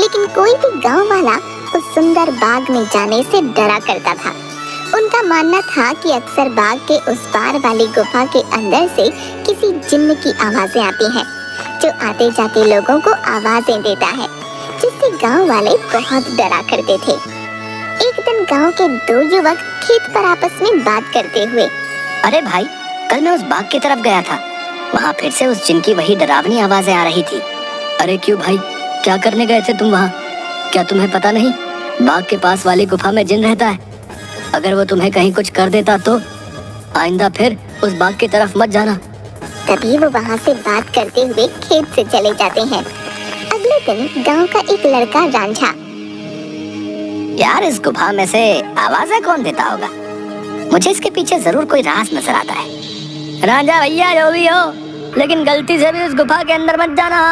लेकिन कोई भी गांव वाला उस सुंदर बाग में जाने से डरा करता था। उनका मानना था कि अक्सर बाग के उस पार वाली गुफा के अंदर से किसी जिन्न की आवाजें आती हैं, जो आते जाते लोगों को आवाजें देता है, जिससे गांव वाले बहुत डरा करते थे। एक दिन गांव के दो युवक खेत पर आपस में बात करते हुए, अरे भाई, कल मैं उस बाग की तरफ गया था, वहाँ फिर से उस जिन की वही डरावनी आवाजें आ रही थी। अरे क्यों भाई, क्या करने गए थे तुम वहाँ? क्या तुम्हें पता नहीं बाग के पास वाली गुफा में जिन रहता है? अगर वो तुम्हें कहीं कुछ कर देता तो आइंदा फिर उस बाग की तरफ मत जाना। तभी वो वहाँ से बात करते हुए खेत से चले जाते हैं। अगले दिन गांव का एक लड़का रांझा, यार इस गुफा में से आवाजें कौन देता होगा? मुझे इसके पीछे जरूर कोई राज नजर आता है। रांझा भैया जो भी हो, लेकिन गलती से भी उस गुफा के अंदर मत जाना।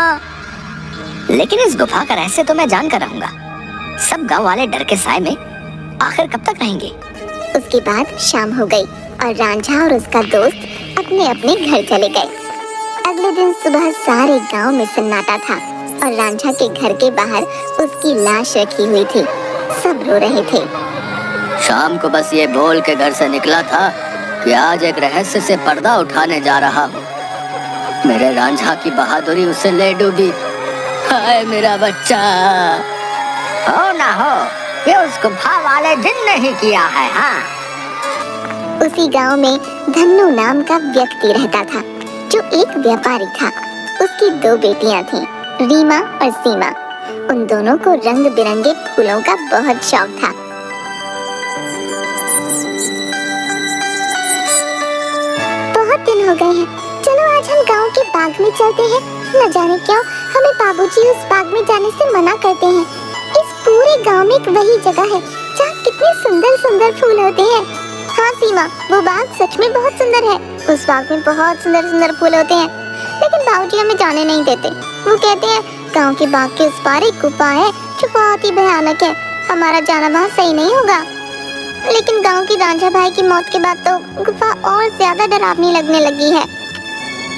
लेकिन इस गुफा का रहस्य तो मैं जान कर रहूंगा। सब गांव वाले डर के साए में आखिर कब तक रहेंगे? उसके बाद शाम हो गई और रांझा और उसका दोस्त अपने अपने घर चले गए। अगले दिन सुबह सारे गांव में सन्नाटा था और रांझा के घर के बाहर उसकी लाश रखी हुई थी। सब रो रहे थे। शाम को बस ये बोल के घर से निकला था कि आज एक रहस्य से पर्दा उठाने जा रहा हूँ। मेरे रांझा की बहादुरी उसे ले डूबी। हाय मेरा बच्चा। हो ना हो, ये उस गुफा वाले जिन ने ही किया है। हाँ। उसी गांव में धन्नू नाम का व्यक्ति रहता था, जो एक व्यापारी था। उसकी दो बेटियां थीं, रीमा और सीमा। उन दोनों को रंग बिरंगे फूलों का बहुत शौक था। बहुत दिन हो गए हैं, चलो आज हम गांव के बाग में चलते हैं। न जाने क्यों हमें बाबूजी उस बाग में जाने से मना करते हैं। इस पूरे गांव में एक वही जगह है जहाँ कितने सुंदर सुंदर फूल होते हैं। हाँ सीमा, वो बाग सच में बहुत सुंदर है। उस बाग में बहुत सुंदर सुंदर फूल होते हैं, लेकिन बाबूजी हमें जाने नहीं देते। वो कहते हैं गांव के बाग के उस पार एक गुफा है जो बहुत ही भयानक है, हमारा जाना वहाँ सही नहीं होगा। लेकिन गांव की रांझा भाई की मौत के बाद तो गुफा और ज्यादा डरावनी लगने लगी है।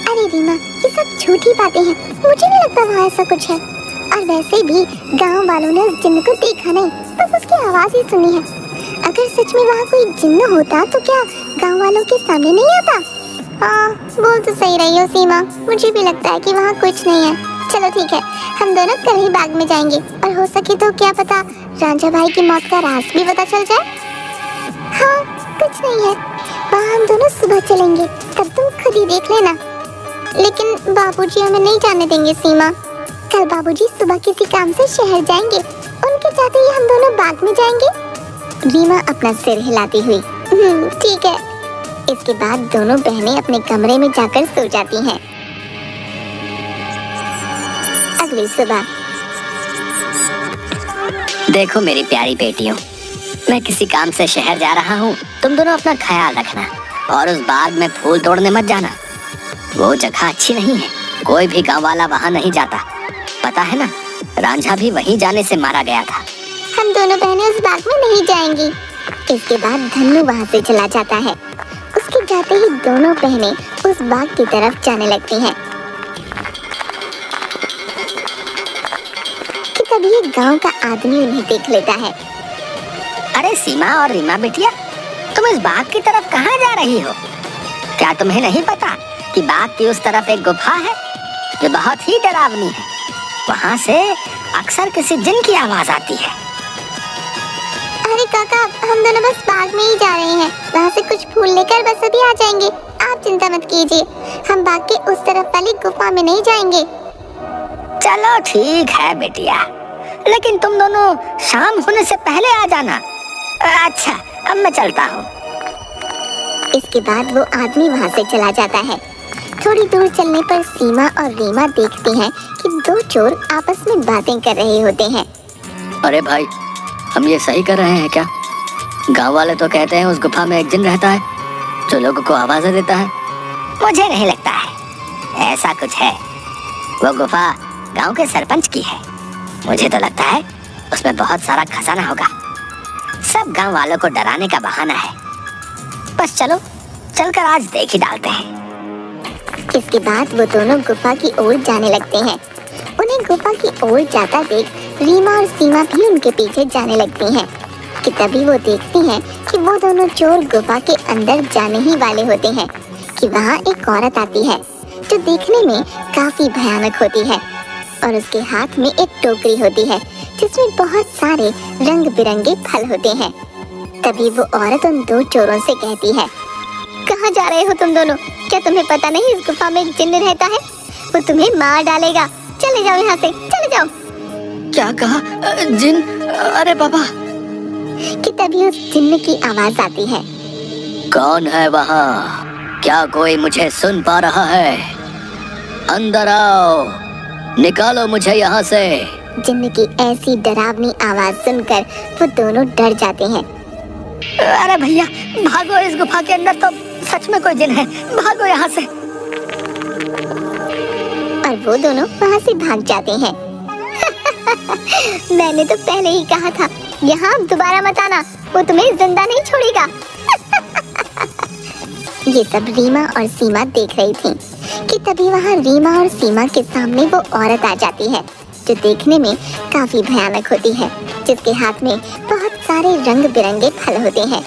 अरे रीमा, ये सब झूठी बातें हैं, मुझे नहीं लगता वहाँ ऐसा कुछ है। और वैसे भी गांव वालों ने उस जिन्न को देखा नहीं, बस उसकी आवाज ही सुनी है। अगर सच में वहाँ कोई जिन्न होता तो क्या गांव वालों के सामने नहीं आता? हाँ, बोल तो सही रही हो सीमा, मुझे भी लगता है कि वहाँ कुछ नहीं है। चलो ठीक है, हम दोनों कल ही बाग में जाएंगे और हो सके तो क्या पता रांझा भाई की मौत का राज भी पता चल जाए। हाँ, कुछ नहीं है, वहाँ हम दोनों सुबह चलेंगे, तब तुम खुद ही देख लेना। लेकिन बाबूजी हमें नहीं जाने देंगे सीमा। कल बाबूजी सुबह किसी काम से शहर जाएंगे, उनके जाते ही हम दोनों बाग में जाएंगे। रीमा अपना सिर हिलाती हुई ठीक है। इसके बाद दोनों बहनें अपने कमरे में जाकर सो जाती हैं। अगली सुबह, देखो मेरी प्यारी बेटियों, मैं किसी काम से शहर जा रहा हूँ। तुम दोनों अपना ख्याल रखना और उस बाग में फूल तोड़ने मत जाना। वो जगह अच्छी नहीं है, कोई भी गांव वाला वहाँ नहीं जाता। पता है ना, रांझा भी वहीं जाने से मारा गया था। हम दोनों बहनें उस बाग में नहीं जाएंगी। इसके बाद धन्नू वहाँ से चला जाता है। उसके जाते ही दोनों बहनें उस बाग की तरफ जाने लगती हैं कि तभी एक गांव का आदमी उन्हें देख लेता है। अरे सीमा और रीमा बेटिया, तुम इस बाग की तरफ कहाँ जा रही हो? क्या तुम्हें नहीं पता कि बाग की उस तरफ एक गुफा है जो बहुत ही डरावनी है? वहाँ से अक्सर किसी जिन की आवाज आती है। अरे काका, हम दोनों बस बाग में ही जा रहे हैं, वहाँ से कुछ फूल लेकर बस अभी आ जाएंगे। आप चिंता मत कीजिए, हम बाग के उस तरफ वाली गुफा में नहीं जाएंगे। चलो ठीक है बेटिया, लेकिन तुम दोनों शाम होने से पहले आ जाना। अच्छा, अब मैं चलता हूँ। इसके बाद वो आदमी वहाँ से चला जाता है। थोड़ी दूर चलने पर सीमा और रीमा देखती हैं कि दो चोर आपस में बातें कर रहे होते हैं। अरे भाई, हम ये सही कर रहे हैं क्या? गांव वाले तो कहते हैं उस गुफा में एक जिन रहता है जो लोगों को आवाजें देता है। मुझे नहीं लगता है ऐसा कुछ है। वो गुफा गांव के सरपंच की है। मुझे तो लगता है उसमें बहुत सारा खजाना होगा। सब गांव वालों को डराने का बहाना है। बस चलो, चलकर आज देख ही डालते हैं। इसके बाद वो दोनों गुफा की ओर जाने लगते हैं। उन्हें गुफा की ओर जाता देख रीमा और सीमा भी उनके पीछे जाने लगती हैं कि तभी वो देखती हैं कि वो दोनों चोर गुफा के अंदर जाने ही वाले होते हैं कि वहाँ एक औरत आती है जो देखने में काफी भयानक होती है और उसके हाथ में एक टोकरी होती है जिसमें बहुत सारे रंग बिरंगे फल होते हैं। तभी वो औरत उन दो चोरों से कहती है, कहाँ जा रहे हो तुम दोनों? क्या तुम्हें पता नहीं इस गुफा में एक जिन्न रहता है? वो तुम्हें मार डालेगा। चले जाओ यहाँ से, चले जाओ। क्या कहा? जिन? अरे बाबा! कि तभी उस जिन्न की आवाज आती है, कौन है वहाँ? क्या कोई मुझे सुन पा रहा है? अंदर आओ, निकालो मुझे यहाँ से। जिन्न की ऐसी डरावनी आवाज सुनकर वो दोनों डर जाते हैं। अरे भैया भागो, इस गुफा के अंदर तो सच में कोई जिन है, भागो यहाँ से। और वो दोनों वहाँ से भाग जाते हैं। मैंने तो पहले ही कहा था, यहाँ दोबारा मत आना, वो तुम्हें जिंदा नहीं छोड़ेगा। ये सब रीमा और सीमा देख रही थीं कि तभी वहाँ रीमा और सीमा के सामने वो औरत आ जाती है जो देखने में काफी भयानक होती है, जिसके हाथ में बहुत सारे रंग बिरंगे फल होते हैं।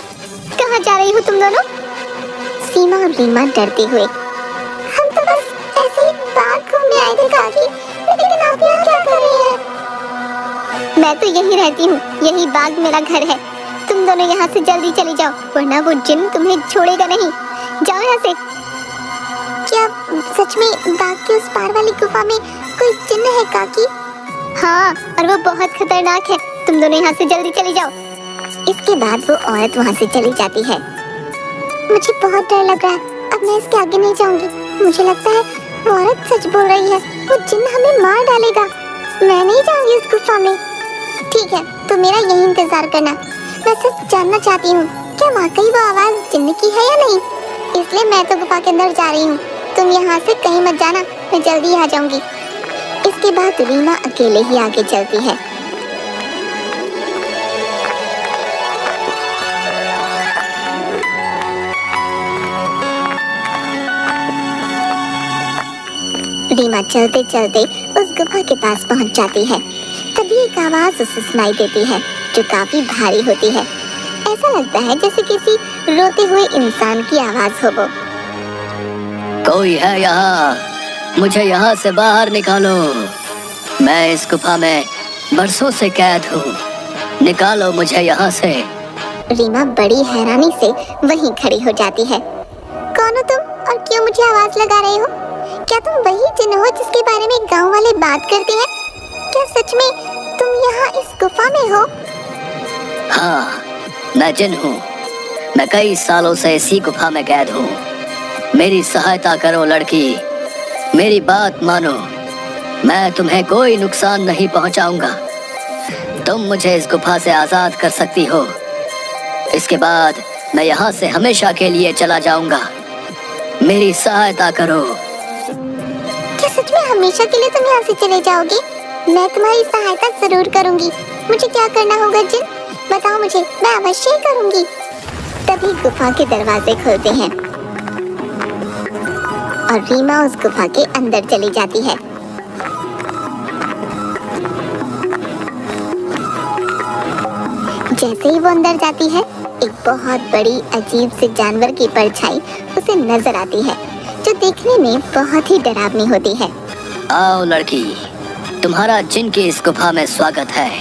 कहाँ जा रही हो तुम दोनों? सीमा और रीमा डरते हुए, हम तो बस ऐसे ही बाग घूमने आए थे काकी, लेकिन आप यहाँ क्या कर रही हैं? मैं तो यहीं रहती हूँ, यही बाग मेरा घर है। तुम दोनों यहाँ से जल्दी चली जाओ, वरना वो जिन्न तुम्हें छोड़ेगा नहीं। जाओ यहाँ से। क्या सच में बाग के उस पार वाली गुफा में कोई जिन्न है काकी? हाँ, और वो बहुत खतरनाक है। तुम दोनों यहाँ से जल्दी चली जाओ। इसके बाद वो औरत वहाँ से चली जाती है। मुझे बहुत डर लग रहा है, अब मैं इसके आगे नहीं जाऊंगी। मुझे लगता है वो औरत सच बोल रही है, वो जिन्न हमें मार डालेगा। मैं नहीं जाऊंगी उस गुफा में। ठीक है, तो मेरा यही इंतजार करना। मैं सच जानना चाहती हूँ, क्या वाकई वो आवाज जिन्न की है या नहीं? इसलिए मैं तो गुफा के अंदर जा रही हूँ। तुम यहाँ से कहीं मत जाना, मैं जल्दी आ जाऊंगी। इसके बाद रीमा अकेले ही आगे चलती है। रीमा चलते चलते उस गुफा के पास पहुंच जाती है। तभी एक आवाज उसे सुनाई देती है जो काफी भारी होती है। ऐसा लगता है जैसे किसी रोते हुए इंसान की आवाज हो वो। कोई है यहाँ? मुझे यहाँ से बाहर निकालो। मैं इस गुफा में बरसों से कैद हूँ, निकालो मुझे यहाँ से। रीमा बड़ी हैरानी से वहीं खड़ी हो जाती है। कौन हो तुम और क्यों मुझे आवाज लगा रहे हो? क्या तुम वही जिन्न हो जिसके बारे में गांव वाले बात करते हैं? क्या सच में तुम यहाँ इस गुफा में हो? हाँ, मैं जिन हूँ। मैं कई सालों से इसी गुफा में कैद हूँ। मेरी सहायता करो लड़की, मेरी बात मानो। मैं तुम्हें कोई नुकसान नहीं पहुँचाऊंगा। तुम मुझे इस गुफा से आजाद कर सकती हो। इसके बाद मैं यहाँ से हमेशा के लिए चला जाऊंगा। मेरी सहायता करो। क्या सच में हमेशा के लिए तुम यहाँ से चले जाओगे? मैं तुम्हारी सहायता जरूर करूंगी। मुझे क्या करना होगा जिन? बताओ मुझे, मैं अवश्य ही करूंगी। तभी गुफा के दरवाजे खुलते हैं और रीमा उस गुफा के अंदर चली जाती है। जैसे ही वो अंदर जाती है, एक बहुत बड़ी अजीब से जानवर की परछाई उसे नजर आती है जो देखने में बहुत ही डरावनी होती है। आओ लड़की, तुम्हारा जिन की इस गुफा में स्वागत है।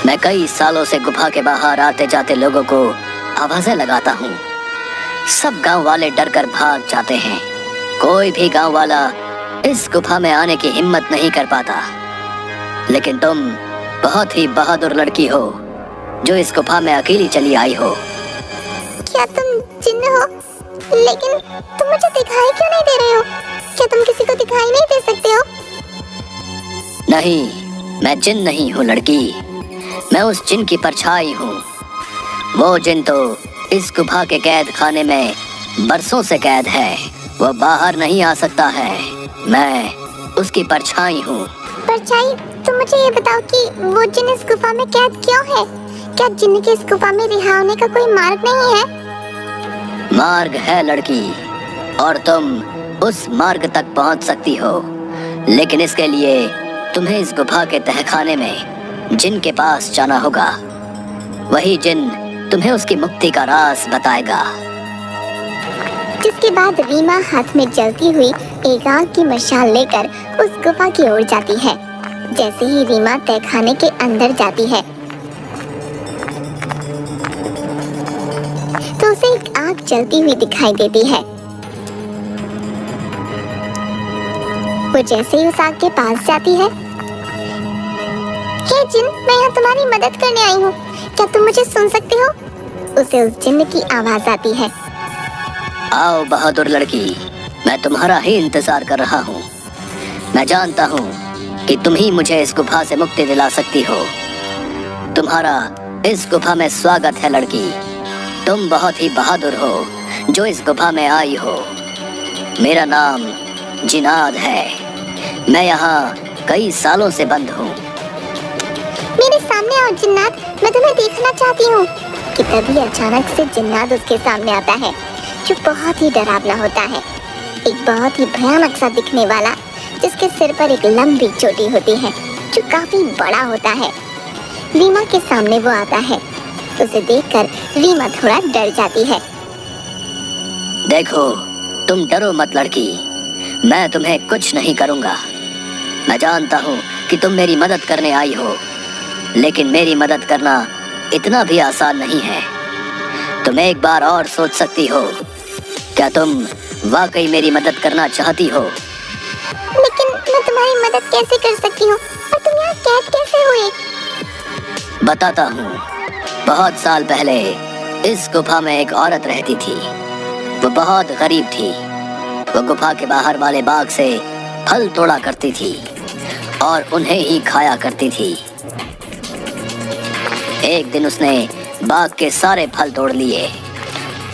मैं कई सालों से गुफा के बाहर आते जाते लोगों को आवाजें लगाता हूँ। सब गांव वाले डर कर भाग जाते हैं। कोई भी गांव वाला इस गुफा में आने की हिम्मत नहीं कर पाता। लेकिन तुम बहुत ही बहादुर लड़की हो जो इस गुफा में अकेली चली आई हो। क्या तुम जिन्न हो? लेकिन तुम मुझे दिखाई क्यों नहीं दे रहे हो? क्या तुम किसी को दिखाई नहीं दे सकते हो? नहीं, मैं जिन नहीं हूँ लड़की। मैं उस जिन की परछाई हूँ। वो जिन तो इस गुफा के कैद खाने में बरसों से कैद है। वो बाहर नहीं आ सकता है। मैं उसकी परछाई हूँ। परछाई? तुम मुझे ये बताओ कि वो जिन इस गुफा में कैद क्यों है? क्या जिन्न के इस गुफा में रिहा होने का कोई मार्ग नहीं है? मार्ग है लड़की, और तुम उस मार्ग तक पहुंच सकती हो। लेकिन इसके लिए तुम्हें इस गुफा के तहखाने में जिन के पास जाना होगा। वही जिन तुम्हें उसकी मुक्ति का राज बताएगा। जिसके बाद रीमा हाथ में जलती हुई एक आग की मशाल लेकर उस गुफा की ओर जाती है। जैसे ही रीमा तहखाने के अंदर जाती है तो उसे एक आग जलती हुई दिखाई देती है। वो जैसे ही उस आग के पास जाती है, हे जिन, मैं यहाँ तुम्हारी मदद करने आई हूँ, क्या तुम मुझे सुन सकते हो? उसे उस जिन्न की आवाज आती है। आओ बहादुर लड़की, मैं तुम्हारा ही इंतजार कर रहा हूँ। मैं जानता हूँ कि तुम ही मुझे इस गुफा से मुक्ति दिला सकती हो। तुम्हारा इस गुफा में स्वागत है लड़की। तुम बहुत ही बहादुर हो जो इस गुफा में आई हो। मेरा नाम जिनाद है। मैं यहाँ कई सालों से बंद हूँ। मेरे सामने आओ जिन्नात, मैं तुम्हें देखना चाहती हूँ। कि तभी अचानक से जिन्नात उसके सामने आता है, जो बहुत ही डरावना होता है। एक बहुत ही भयानक सा दिखने वाला, जिसके सिर पर एक लंबी चोटी होती है जो काफी बड़ा होता है। रीमा के सामने वो आता है। उसे देखकर रीमा थोड़ा डर जाती है। देखो, तुम डरो मत लड़की, मैं तुम्हें कुछ नहीं करूँगा। मैं जानता हूँ कि तुम मेरी मदद करने आई हो, लेकिन मेरी मदद करना इतना भी आसान नहीं है। तुम एक बार और सोच सकती हो। क्या तुम वाकई मेरी मदद करना चाहती हो? लेकिन मैं तुम्हारी मदद कैसे कर सकती हूँ, और तुम यहाँ कैद कैसे हुए? बताता हूँ। बहुत साल पहले इस गुफा में एक औरत रहती थी। वो बहुत गरीब थी। वो गुफा के बाहर वाले बाग से फल तोड़ा करती थी और उन्हें ही खाया करती थी। एक दिन उसने बाग के सारे फल तोड़ लिए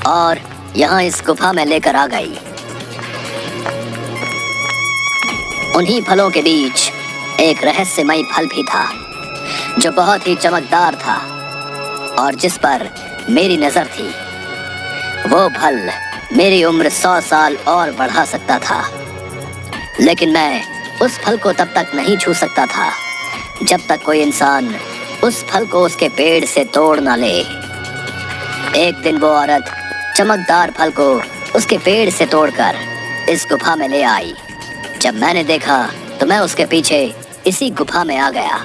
और यहाँ इस गुफा में लेकर आ गई। उन्हीं फलों के बीच एक रहस्यमयी फल भी था, जो बहुत ही चमकदार था और जिस पर मेरी नजर थी। वो फल मेरी उम्र 100 साल और बढ़ा सकता था, लेकिन मैं उस फल को तब तक नहीं छू सकता था जब तक कोई इंसान उस फल को उसके पेड़ से तोड़ ना ले। एक दिन वो औरत चमकदार फल को उसके पेड़ से तोड़कर इस गुफा में ले आई। जब मैंने देखा तो मैं उसके पीछे इसी गुफा में आ गया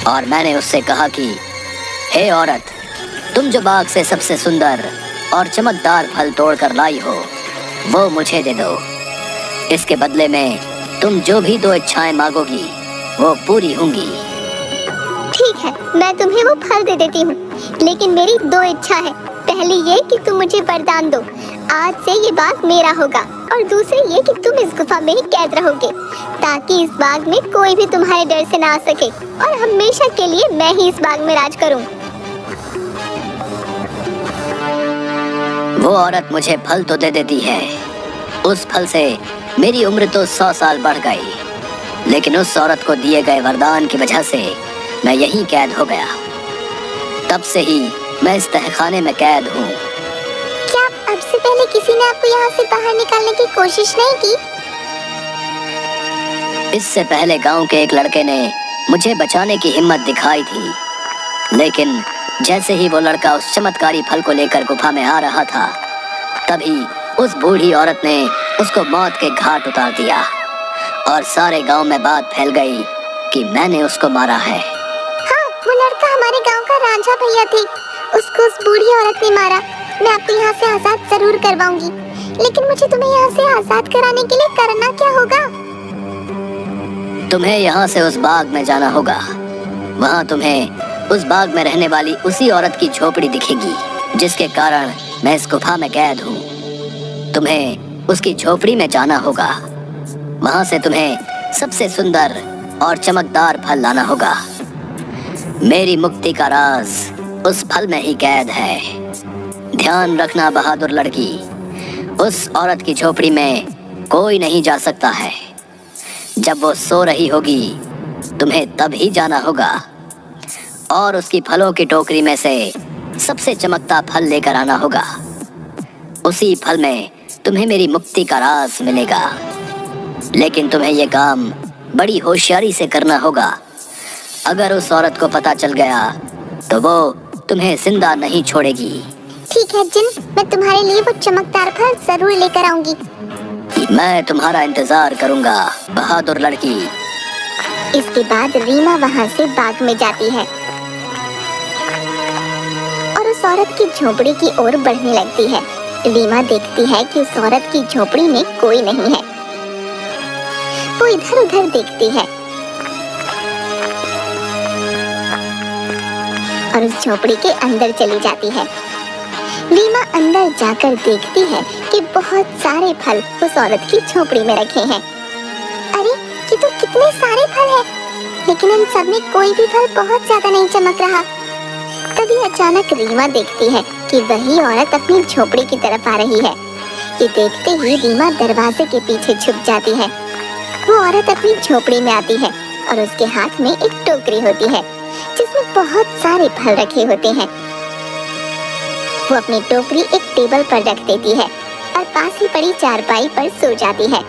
और मैंने उससे कहा कि हे औरत, तुम जो बाग से सबसे सुंदर और चमकदार फल तोड़कर लाई हो, वो मुझे दे दो। इसके बदले में तुम जो भी 2 इच्छाएं मांगोगी वो पूरी होंगी। ठीक है, मैं तुम्हें वो फल दे देती हूँ, लेकिन मेरी 2 इच्छा है। पहली ये कि तुम मुझे वरदान दो, आज से ये बाग मेरा होगा, और दूसरी ये कि तुम इस गुफा में ही कैद रहोगे, ताकि इस बाग में कोई भी तुम्हारे डर से ना आ सके, और हमेशा के लिए मैं ही इस बाग में राज करूँ। वो औरत मुझे फल तो दे देती है। उस फल से मेरी उम्र तो 100 साल बढ़ गई, लेकिन उस औरत को दिए गए वरदान की वजह से मैं यहीं कैद हो गया। तब से ही मैं इस तहखाने में कैद हूँ। क्या अब से पहले किसी ने आपको यहाँ से बाहर निकालने की कोशिश नहीं की? इससे पहले गांव के एक लड़के ने मुझे बचाने की हिम्मत दिखाई थी, लेकिन जैसे ही वो लड़का उस चमत्कारी फल को लेकर गुफा में आ रहा था, तभी उस बूढ़ी औरत ने उसको मौत के घाट उतार दिया और सारे गांव में बात फैल गई कि मैंने उसको मारा है। हाँ, वो लड़का हमारे गांव का रांझा भैया थी। उसको उस बूढ़ी औरत ने मारा। मैं आपको यहाँ से आजाद जरूर करवाऊंगी, लेकिन मुझे तुम्हें यहाँ से आजाद कराने के लिए करना क्या होगा? तुम्हें यहाँ से उस बाग में जाना होगा। वहाँ तुम्हें उस बाग में रहने वाली उसी औरत की झोपड़ी दिखेगी, जिसके कारण मैं इस गुफा में कैद हूँ। तुम्हें उसकी झोपड़ी में जाना होगा। वहाँ से तुम्हें सबसे सुंदर और चमकदार फल लाना होगा। मेरी मुक्ति का राज उस फल में ही कैद है। ध्यान रखना बहादुर लड़की, उस औरत की झोपड़ी में कोई नहीं जा सकता है। जब वो सो रही होगी तुम्हें तब ही जाना होगा और उसकी फलों की टोकरी में से सबसे चमकता फल लेकर आना होगा। उसी फल में तुम्हें मेरी मुक्ति का राज मिलेगा। लेकिन तुम्हें ये काम बड़ी होशियारी से करना होगा। अगर उस औरत को पता चल गया तो वो तुम्हें जिंदा नहीं छोड़ेगी। ठीक है जिन, मैं तुम्हारे लिए वो चमकदार फल जरूर लेकर आऊंगी। मैं तुम्हारा इंतजार करूंगा, बहादुर लड़की। इसके बाद रीमा वहाँ से बाग में जाती है और उस औरत की झोपड़ी की ओर बढ़ने लगती है। रीमा देखती है कि उस औरत की झोपड़ी में कोई नहीं है। वो इधर उधर देखती है और उस झोपड़ी के अंदर चली जाती है। रीमा अंदर जाकर देखती है कि बहुत सारे फल उस औरत की झोपड़ी में रखे हैं। अरे ये तो कितने सारे फल हैं, लेकिन इन सब में कोई भी फल बहुत ज्यादा नहीं चमक रहा। तभी अचानक रीमा देखती है कि वही औरत अपनी झोपड़ी की तरफ आ रही है। ये देखते ही रीमा दरवाजे के पीछे छुप जाती है। वो औरत अपनी झोपड़ी में आती है और उसके हाथ में एक टोकरी होती है जिसमें बहुत सारे फल रखे होते हैं। वो अपनी टोकरी एक टेबल पर रख देती है और पास ही पड़ी चारपाई पर सो जाती है।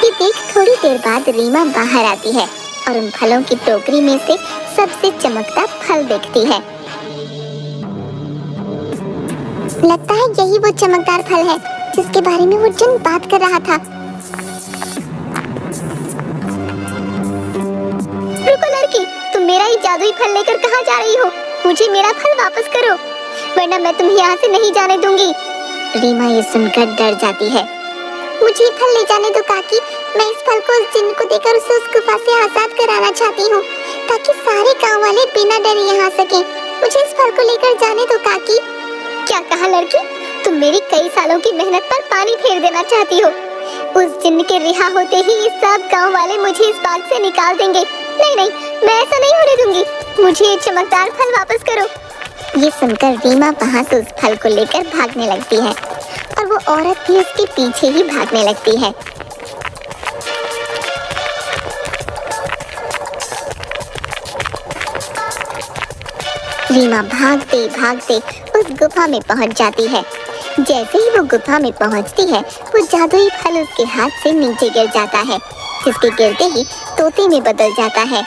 ये देख थोड़ी देर बाद रीमा बाहर आती है और उन फलों की टोकरी में से सबसे चमकता फल देखती है। लगता है यही वो चमकदार फल है जिसके बारे में वो जिन बात कर रहा था। रुको लड़की, तुम मेरा ही जादुई फल लेकर कहाँ जा रही हो? मुझे मेरा फल वापस करो, वरना मैं तुम्हें यहाँ से नहीं जाने दूंगी। रीमा ये सुनकर डर जाती है। मुझे ये फल ले जाने दो काकी, मैं इस फल को उस जिन्न को देकर उसे उस गुफा से आजाद कराना चाहती हूँ, ताकि सारे गांव वाले बिना डरे यहाँ सकें। मुझे इस फल को लेकर जाने दो काकी। क्या कहा लड़की? तुम मेरी कई सालों की मेहनत पर पानी फेर देना चाहती हो? उस जिन्न के रिहा होते ही ये सब गांव वाले मुझे इस बाग से निकाल देंगे। नहीं नहीं, मैं ऐसा नहीं होने दूंगी। मुझे ये चमकदार फल वापस करो। ये सुनकर रीमा वहाँ से उस फल को लेकर भागने लगती है और वो औरत भी उसके पीछे ही भागने लगती है। रीमा भागते भागते उस गुफा में पहुंच जाती है। जैसे ही वो गुफा में पहुंचती है, वो जादुई फल उसके हाथ से नीचे गिर जाता है, जिसके गिरते ही तोते में बदल जाता है।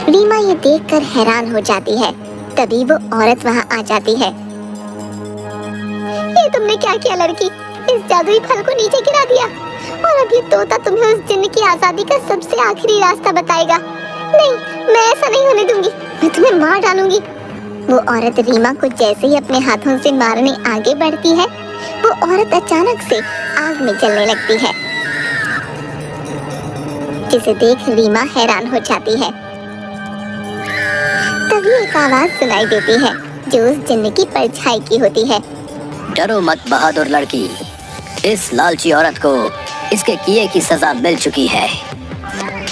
रीमा ये देखकर हैरान हो जाती है। तभी वो औरत वहाँ आ जाती है। ये तुमने क्या किया लड़की? इस जादुई फल को नीचे गिरा दिया और अब ये तोता तुम्हें उस जिन्न की आजादी का सबसे आखिरी रास्ता बताएगा। नहीं, मैं ऐसा नहीं होने दूंगी, मैं तुम्हें मार डालूंगी। वो औरत रीमा को जैसे ही अपने हाथों से मारने आगे बढ़ती है, वो औरत अचानक से आग में जलने लगती है, जिसे देख रीमा हैरान हो जाती है। तभी एक आवाज सुनाई देती है जो उस जिन्न की परछाई की होती है। डरो मत बहादुर लड़की, इस लालची औरत को इसके किए की सजा मिल चुकी है।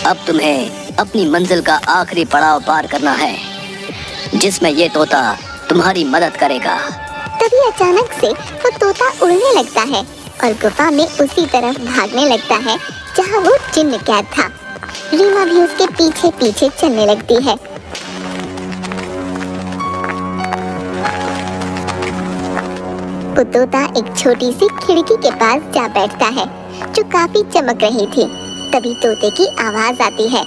अब तुम्हें अपनी मंजिल का आखिरी पड़ाव पार करना है, जिसमें ये तोता तुम्हारी मदद करेगा। तभी अचानक से वो तोता उड़ने लगता है और गुफा में उसी तरफ भागने लगता है जहाँ वो जिन्न कैद था। रीमा भी उसके पीछे पीछे चलने लगती है। वो तोता एक छोटी सी खिड़की के पास जा बैठता है जो काफी चमक रही थी। तभी तोते की आवाज आती है।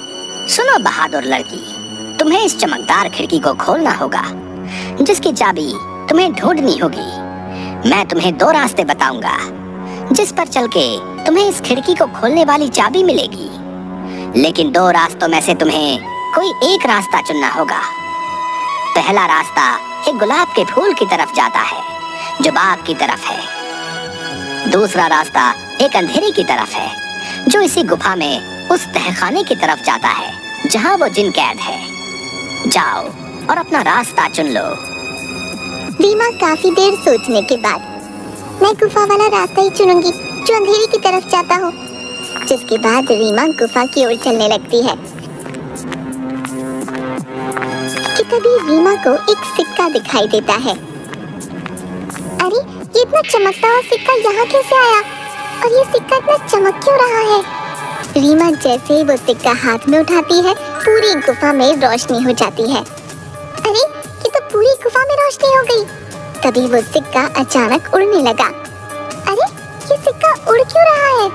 सुनो बहादुर लड़की, तुम्हें इस चमकदार खिड़की को खोलना होगा, जिसकी चाबी तुम्हें ढूंढनी होगी। मैं तुम्हें 2 रास्ते बताऊंगा, जिस पर चल के तुम्हें इस खिड़की को खोलने वाली चाबी मिलेगी। लेकिन 2 रास्तों में से तुम्हें कोई एक रास्ता चुनना होगा। पहला रास्ता एक गुलाब के फूल की तरफ जाता है, जो बाग की तरफ है। दूसरा रास्ता एक अंधेरे की तरफ है, जो इसी गुफा में उस तहखाने की तरफ जाता है जहाँ वो जिन कैद है। जाओ और अपना रास्ता चुन लो। रीमा काफी देर सोचने के बाद मैं गुफा वाला रास्ता ही चुनूंगी जो अंधेरे की तरफ जाता हो। जिसके बाद रीमा गुफा की ओर चलने लगती है कि तभी रीमा को एक सिक्का दिखाई देता है। अरे ये इतना चमकता हुआ सिक्का यहाँ कैसे आया और ये सिक्का इतना चमक क्यों रहा है? रीमा जैसे ही वो सिक्का हाथ में उठाती है, पूरी गुफा में रोशनी हो जाती है। अरे ये तो पूरी गुफा में रोशनी हो गई। तभी वो सिक्का अचानक उड़ने लगा। अरे ये सिक्का उड़ क्यों रहा है?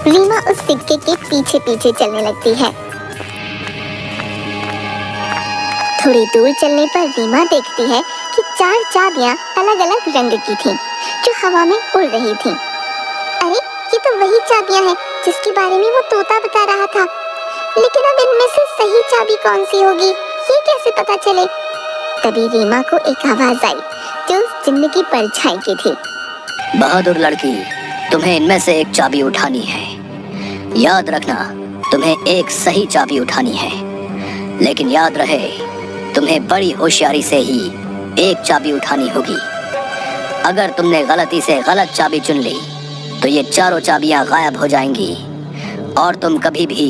रीमा उस सिक्के के पीछे पीछे चलने लगती है। थोड़ी दूर चलने पर रीमा देखती है कि 4 चाबियां अलग अलग रंग की थीं, जो हवा में उड़ रही थीं। अरे ये तो वही चाबियां हैं जिसके बारे में वो तोता बता रहा था। लेकिन अब इनमें से सही चाबी कौन सी होगी, ये कैसे पता चले? तभी रीमा को एक आवाज आई जो उस जिन्न की परछाई की थी। बहादुर लड़की, तुम्हें इनमें से एक चाबी उठानी है। याद रखना, तुम्हें एक सही चाबी उठानी है। लेकिन याद रहे, तुम्हें बड़ी होशियारी से ही एक चाबी उठानी होगी। अगर तुमने गलती से गलत चाबी चुन ली तो ये चारों चाबियां गायब हो जाएंगी और तुम कभी भी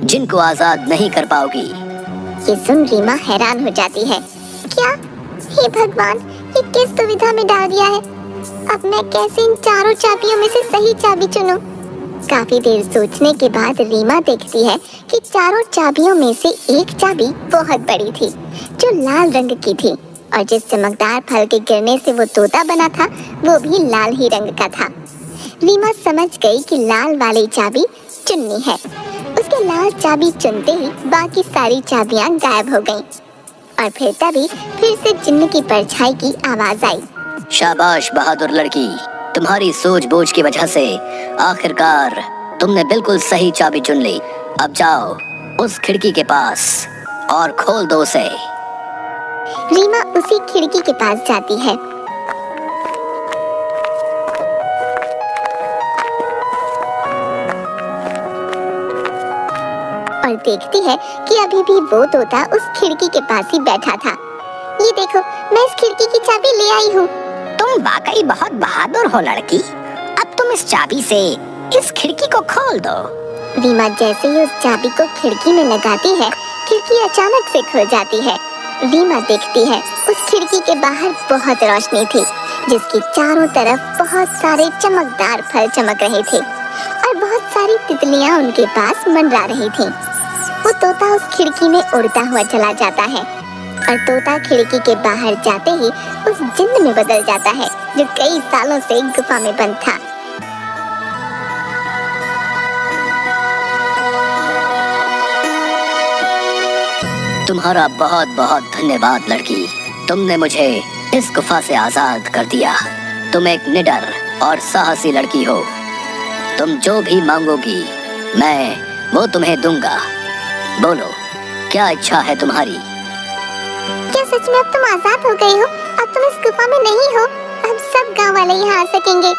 जिनको आजाद नहीं कर पाओगी। ये सुन रीमा हैरान हो जाती है। क्या? हे भगवान, ये किस दुविधा में डाल दिया है? अब मैं कैसे इन चारों चाबियों में से सही चाबी चुनूं? काफी देर सोचने के बाद रीमा देखती है कि चारों चाबियों में से एक चाबी बहुत बड़ी थी, जो लाल रंग की थी, और जिस चमकदार फल के गिरने से वो तोता बना था वो भी लाल ही रंग का था। रीमा समझ गई कि लाल वाली चाबी चुननी है। उसके लाल चाबी चुनते ही बाकी सारी चाबियां गायब हो गईं। और फिर से जिन्न की परछाई की आवाज आई। शाबाश बहादुर लड़की, तुम्हारी सूझबूझ की वजह से आखिरकार तुमने बिल्कुल सही चाबी चुन ली। अब जाओ उस खिड़की के पास और खोल दो उसे। रीमा उसी खिड़की के पास जाती है। और देखती है कि अभी भी वो तोता उस खिड़की के पास ही बैठा था। ये देखो, मैं इस खिड़की की चाबी ले आई हूँ। तुम वाकई बहुत बहादुर हो लड़की। अब तुम इस चाबी से इस खिड़की को खोल दो। रीमा जैसे ही उस चाबी को खिड़की में लगाती है, खिड़की अचानक से खुल जाती है। रीमा देखती है उस खिड़की के बाहर बहुत रोशनी थी, जिसकी चारों तरफ बहुत सारे चमकदार फल चमक रहे थे और बहुत सारी तितलियां उनके पास मंडरा रही थीं। वो तोता उस खिड़की में उड़ता हुआ चला जाता है और तोता खिड़की के बाहर जाते ही उस जिन्न में बदल जाता है, जो कई सालों से गुफा में बंद था। तुम्हारा बहुत बहुत धन्यवाद लड़की, तुमने मुझे इस गुफा से आजाद कर दिया। तुम एक निडर और साहसी लड़की हो। तुम जो भी मांगोगी मैं वो तुम्हें दूंगा। बोलो, क्या इच्छा है तुम्हारी? क्या सच में अब तुम आजाद हो गई हो? अब तुम इस गुफा में नहीं हो। अब सब गांव वाले यहाँ आ सकेंगे।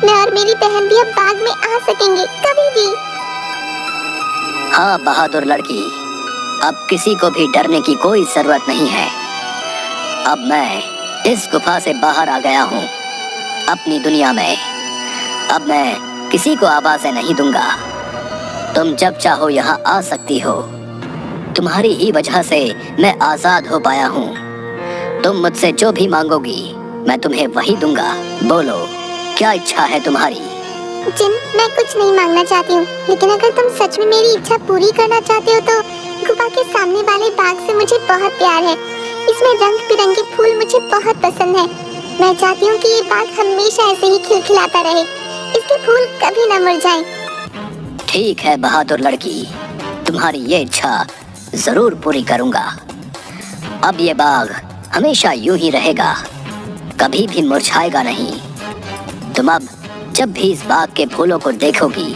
मैं और मेरी बहन भी अब बाग में आ सकेंगे कभी भी। हाँ बहादुर लड़की, अब किसी को भी डरने की कोई जरूरत नहीं है। अब मैं इस गुफा से बाहर आ गया हूँ अपनी दुनिया में। अब मैं किसी को आवाजें नहीं दूंगा। तुम जब चाहो यहाँ आ सकती हो। तुम्हारी ही वजह से मैं आजाद हो पाया हूँ। तुम मुझसे जो भी मांगोगी मैं तुम्हें वही दूंगा। बोलो, क्या इच्छा है तुम्हारी? जिन, मैं कुछ नहीं मांगना चाहती हूँ, लेकिन अगर तुम सच में मेरी इच्छा पूरी करना चाहते हो तो गुफा के सामने वाले बाग से मुझे बहुत प्यार है। इसमें रंग बिरंगे फूल मुझे बहुत पसंद है। मैं चाहती हूँ कि ये बाग हमेशा ऐसे ही खिलखिलाता रहे, इसके फूल कभी न मुरझाएं। ठीक है बहादुर लड़की, तुम्हारी ये इच्छा जरूर पूरी करूंगा। अब ये बाग हमेशा यूं ही रहेगा, कभी भी मुरझाएगा नहीं। तुम अब जब भी इस बाग के फूलों को देखोगी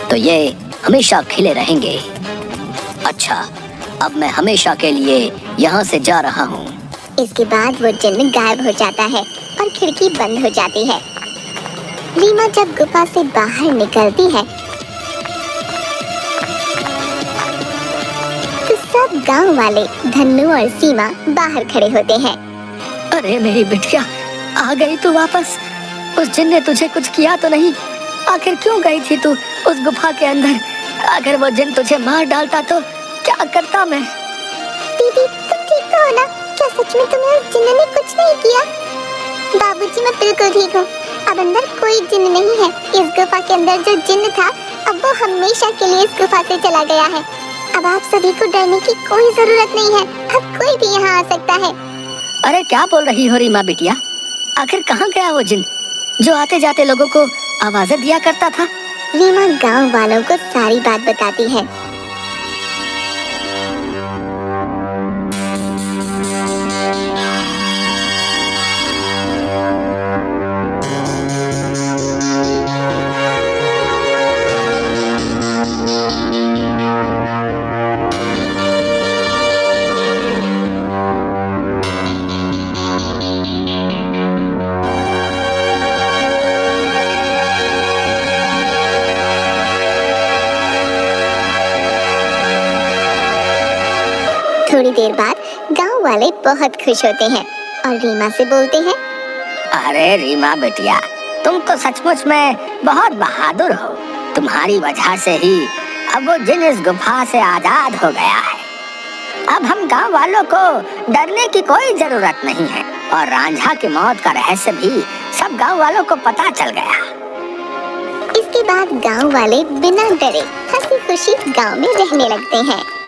तो ये हमेशा खिले रहेंगे। अच्छा, अब मैं हमेशा के लिए यहाँ से जा रहा हूँ। इसके बाद वो जिन्न गायब हो जाता है और खिड़की बंद हो जाती है। रीमा जब गुफा से बाहर निकलती है तो सब गांव वाले धन्नू और सीमा बाहर खड़े होते हैं। अरे मेरी बिटिया, आ गई तू वापस। उस जिन ने तुझे कुछ किया तो नहीं? आखिर क्यों गई थी तू उस गुफा के अंदर? अगर वो जिन तुझे मार डालता तो क्या करता मैं? दीदी, तुम ठीक तो हो ना? क्या सच में तुम्हें उस जिन्न ने कुछ नहीं किया? बाबूजी, मैं बिल्कुल ठीक हूँ। अब अंदर कोई जिन्न नहीं है। इस गुफा के अंदर जो जिन्न था अब वो हमेशा के लिए इस गुफा से चला गया है। अब आप सभी को डरने की कोई जरूरत नहीं है। अब कोई भी यहाँ आ सकता है। अरे क्या बोल रही हो रीमा बिटिया? आखिर कहाँ गया वो जिन? जो आते जाते लोगों को आवाजें दिया करता था। रीमा गांव वालों को सारी बात बताती है। थोड़ी देर बाद गांव वाले बहुत खुश होते हैं और रीमा से बोलते हैं, अरे रीमा बेटिया, तुम तो सचमुच में बहुत बहादुर हो। तुम्हारी वजह से ही अब वो जिन इस गुफा से आजाद हो गया है। अब हम गांव वालों को डरने की कोई जरूरत नहीं है। और रांझा की मौत का रहस्य भी सब गांव वालों को पता चल गया। इसके बाद गांव वाले बिना डरे हंसी खुशी गांव में रहने लगते हैं।